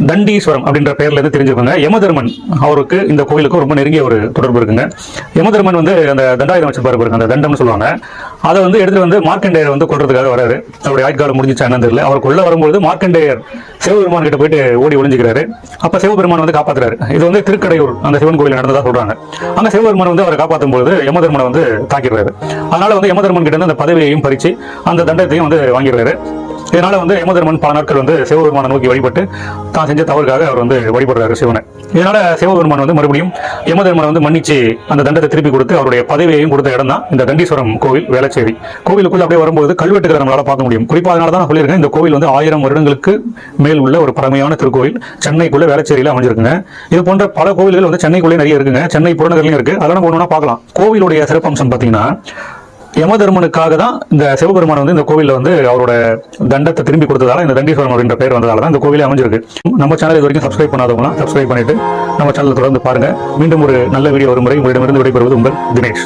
தண்டீஸ்வரம் அப்படின்ற பேர்ல இருந்து தெரிஞ்சிருப்பாங்க. யமதர்மன் அவருக்கு இந்த கோயிலுக்கு ரொம்ப நெருங்கிய ஒரு தொடர்பு இருக்குங்க. யமதர்மன் வந்து அந்த தண்டாயுதம் வச்சிருப்பாரு பாருங்க, அந்த தண்டம்னு சொல்லுவாங்க. அதை வந்து எடுத்துட்டு வந்து மார்க்கண்டேயர் வந்து கொல்றதுக்காக வராரு. அவருடைய ஆயுட்காலம் முடிஞ்சிச்சா என்னன்னு தெரியல. அவர் கொல்ல வரும்போது மார்க்கண்டேயர் சிவபெருமான் கிட்ட போயிட்டு ஓடி ஒளிஞ்சுக்கிறாரு. அப்ப சிவபெருமான் வந்து காப்பாத்துறாரு. இது வந்து திருக்கடையூர் அந்த சிவன் கோயில் நடந்ததா சொல்றாங்க. அங்க சிவபெருமான் வந்து அவரை காப்பாற்றும் போது யமதர்மனை வந்து தாக்கிடுறாரு. அதனால வந்து யமதர்மன் கிட்ட இருந்து அந்த பதவியையும் பறிச்சு அந்த தண்டத்தையும் வந்து வாங்கிடுறாரு. இதனால வந்து யமதர்மன் பல நாட்கள் வந்து சிவபெருமானை நோக்கி வழிபட்டு தான் செஞ்ச தவறுக்காக அவர் வந்து வழிபடுறாரு சிவனை. இதனால சிவபெருமான் வந்து மறுபடியும் யமதர்மனை வந்து மன்னிச்சு அந்த தண்டத்தை திருப்பி கொடுத்து அவருடைய பதவியையும் கொடுத்த இடம் தான் இந்த தண்டீஸ்வரம் கோவில், வேளச்சேரி. கோவிலுக்குள்ள அப்படியே வரும்போது கல்வெட்டுகளை நம்மளால பார்க்க முடியும். குறிப்பாக அதனால தான் நான் சொல்லியிருக்கேன், இந்த கோவில் வந்து 1000 வருடங்களுக்கு மேல் உள்ள ஒரு பழமையான திருக்கோவில். சென்னைக்குள்ள வேளச்சேரியில அமைஞ்சிருக்குங்க. இது போன்ற பல கோவில்கள் வந்து சென்னைக்குள்ளே நிறைய இருக்குங்க. சென்னை புறநகர்லையும் இருக்கு. அதெல்லாம் ஒண்ணு பார்க்கலாம். கோவிலுடைய சிறப்பம்சம் பார்த்தீங்கன்னா, யமதர்மனுக்காக தான் இந்த சிவபெருமான் வந்து இந்த கோவிலில் வந்து அவரோட தண்டத்தை திரும்பி கொடுத்ததால இந்த தண்டீஸ்வரம் அப்படின்ற பேர் வந்ததால தான் இந்த கோவிலே அமைஞ்சிருக்கு. நம்ம சேனல் இது வரைக்கும் சப்ஸ்கிரைப் பண்ணாதவங்களாம் சப்ஸ்கிரைப் பண்ணிட்டு நம்ம சேனலை தொடர்ந்து பாருங்க. மீண்டும் ஒரு நல்ல வீடியோ வரும் முறை உங்களிடமிருந்து விடைபெறுவது உங்கள் தினேஷ்.